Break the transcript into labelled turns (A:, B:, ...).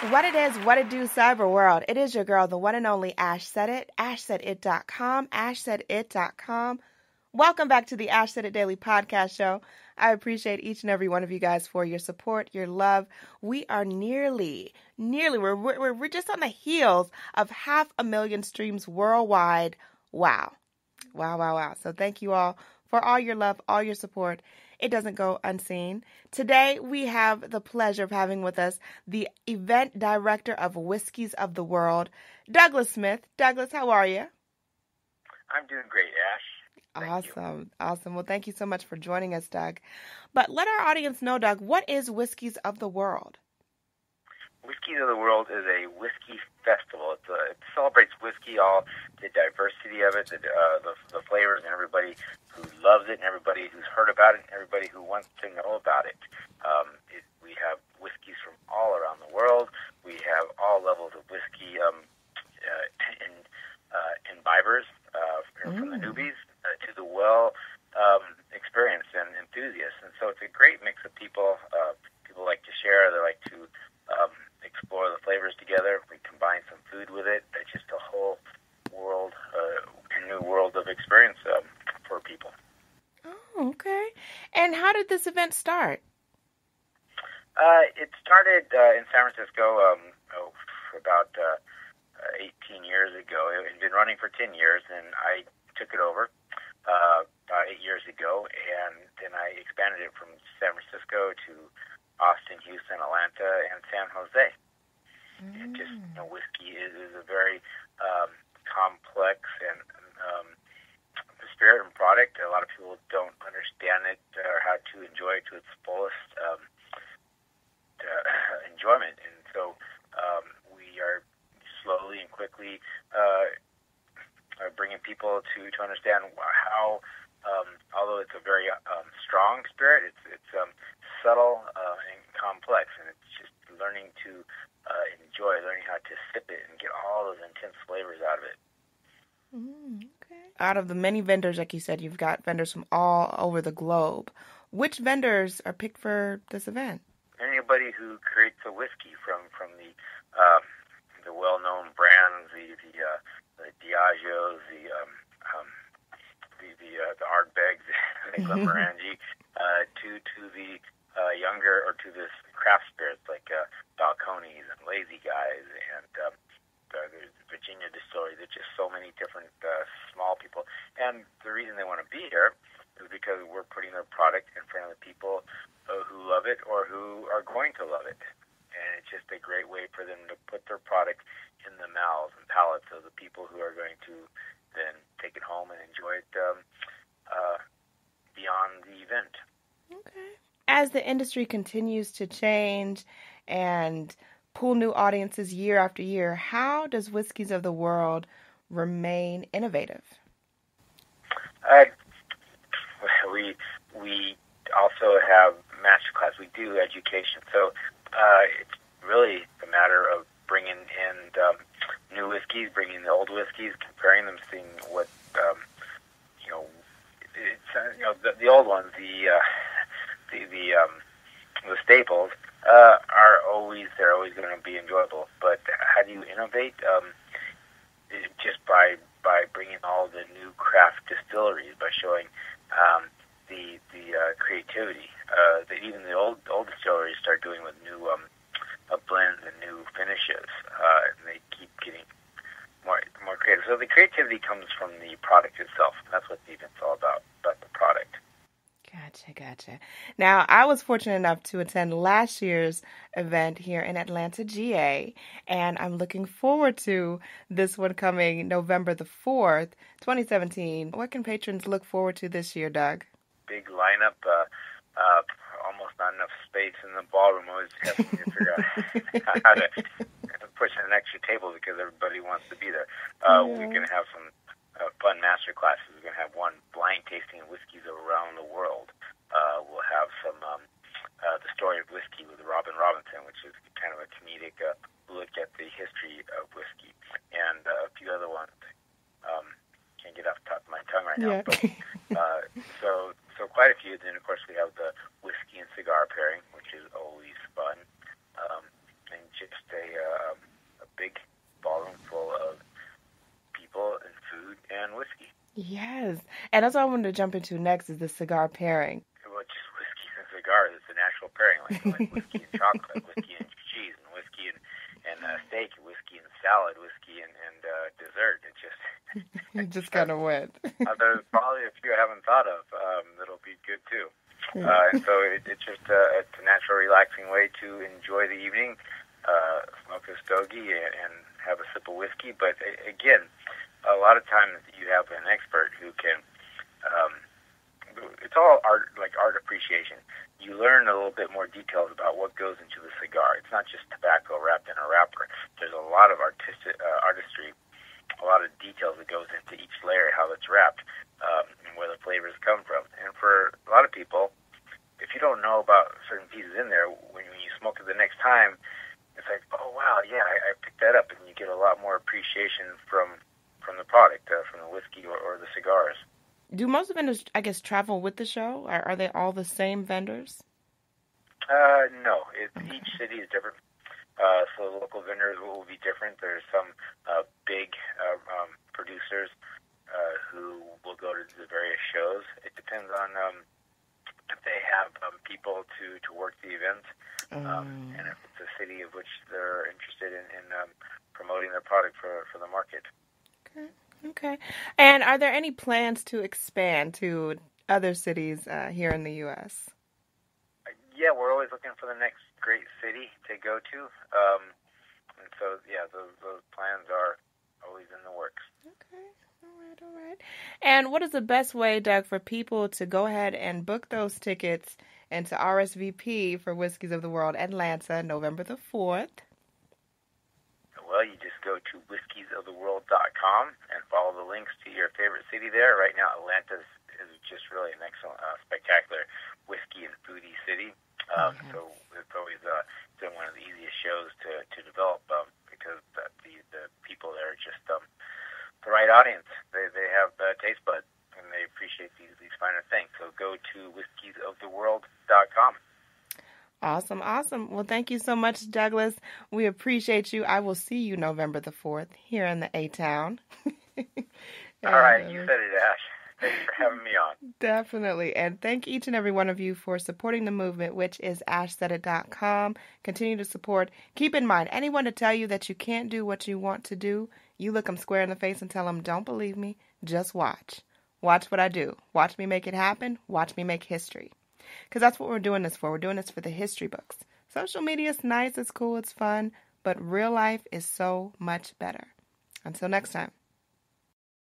A: What it is, what it do, cyber world. It is your girl, the one and only Ash Said It, ashsaidit.com, ashsaidit.com. Welcome back to the Ash Said It Daily podcast show. I appreciate each and every one of you guys for your support, your love. We are nearly, we're just on the heels of 500,000 streams worldwide. Wow. So thank you all for all your love, all your support. It doesn't go unseen. Today, we have the pleasure of having with us the event director of Whiskies of the World, Douglas Smith. Douglas, how are you?
B: I'm doing great, Ash.
A: Awesome. Well, thank you so much for joining us, Doug. But let our audience know, Doug, what is Whiskies of the World?
B: Whiskies of the World is a whiskey festival. It celebrates whiskey, all the diversity of it, the flavors, and everybody who loves it, and everybody who's heard about it, and everybody who wants to know about it. We have whiskeys from all around the world. We have all levels of whiskey imbibers, from the newbies to the experienced and enthusiasts. And so it's a great mix of people. People like to share. They like to explore the flavors together. We combine some food with it. It's just a whole world, a new world of experience for people.
A: Oh, okay. And how did this event start?
B: It started in San Francisco about 18 years ago. It had been running for 10 years, and I took it over about 8 years ago, and then I expanded it from San Francisco to Austin, Houston, Atlanta, and San Jose. It just, whiskey is a very complex and spirit and product. A lot of people don't understand it or how to enjoy it to its fullest enjoyment. And so we are slowly and quickly bringing people to understand how, although it's a very strong spirit, it's subtle and complex, and it's just learning to enjoy, learning how to sip it and get all those intense flavors out of it.
A: Okay. Out of the many vendors, like you said, you've got vendors from all over the globe. Which vendors are picked for this event?
B: Anybody who creates a whiskey, from the well-known brands, the Diageos, the Ardbegs, the Glenmorangie, to the younger, or to this craft spirits like Balcones and Lazy Guys, and there's Virginia Distillery. There's just so many different small people, and the reason they want to be here is because we're putting their product in front of the people who love it or who are going to love it, and it's just a great way for them to put their product in the mouths and palates of the people who are going to then take it home and enjoy it beyond the event.
A: Okay. As the industry continues to change and pull new audiences year after year, how does Whiskies of the World remain innovative?
B: We also have masterclass. We do education. So it's really a matter of bringing in new whiskeys, bringing the old whiskeys, comparing them, seeing what the old ones, the staples they're always going to be enjoyable. But how do you innovate? Just by bringing all the new craft distilleries, by showing the creativity that even the old distilleries start doing with new blends and new finishes, and they keep getting more creative. So the creativity comes from the product itself. That's what the event's all about the product.
A: Gotcha. Now, I was fortunate enough to attend last year's event here in Atlanta, GA, and I'm looking forward to this one coming November the 4th, 2017. What can patrons look forward to this year, Doug?
B: Big lineup, almost not enough space in the ballroom. Always having to figure out how to push an extra table because everybody wants to be there. We're going to have some fun master classes. We're going to have one blind tasting of whiskeys around the world. We'll have some the story of whiskey with Robin Robinson, which is kind of a comedic look at the history of whiskey, and a few other ones. Can't get off the top of my tongue right now. But, so quite a few. Then of course we have the whiskey and cigar pairing, which is always fun, and just a
A: Yes. And that's what I wanted to jump into next is the cigar pairing.
B: Well, just whiskey and cigars. It's a natural pairing, like whiskey and chocolate, whiskey and cheese, and whiskey and steak, whiskey and salad, whiskey and dessert. It just
A: You just kind of went.
B: there's probably a few I haven't thought of that'll be good too. And so it's just it's a natural, relaxing way to enjoy the evening, smoke a stogie and have a sip of whiskey. But again, a lot of times you have an expert who can. It's all art, like art appreciation. You learn a little bit more details about what goes into the cigar. It's not just tobacco wrapped in a wrapper. There's a lot of artistry, a lot of details that goes into each layer, how it's wrapped, and where the flavors come from. And for a lot of people, if you don't know about certain pieces in there, when you smoke it the next time, it's like, oh wow, yeah, I picked that up, and you get a lot more appreciation from the product, from the whiskey or the cigars.
A: Do most vendors, I guess, travel with the show? Are they all the same vendors?
B: No. Each city is different. So the local vendors will be different. There's some big producers who will go to the various shows. It depends on if they have people to work the event, and if it's a city of which they're interested in promoting their product for the market.
A: Okay. And are there any plans to expand to other cities here in the U.S.?
B: Yeah, we're always looking for the next great city to go to. And so, yeah, those plans are always in the works.
A: Okay. All right. And what is the best way, Doug, for people to go ahead and book those tickets and to RSVP for Whiskies of the World Atlanta, November the 4th?
B: Well, you just go to whiskiesoftheworld.com and follow the links to your favorite city there. Right now, Atlanta is just really an excellent, spectacular whiskey and foodie city. So it's always been one of the easiest shows to develop because the people there are just the right audience. They have taste buds and they appreciate these finer things. So go to whiskiesoftheworld.com.
A: Awesome. Well, thank you so much, Douglas. We appreciate you. I will see you November the 4th here in the A-Town.
B: All right. You said it, Ash. Thanks for having me on.
A: Definitely. And thank each and every one of you for supporting the movement, which is ashsaidit.com. Continue to support. Keep in mind, anyone to tell you that you can't do what you want to do, you look them square in the face and tell them, don't believe me, just watch. Watch what I do. Watch me make it happen. Watch me make history. Because that's what we're doing this for. We're doing this for the history books. Social media is nice, it's cool, it's fun, but real life is so much better. Until next time.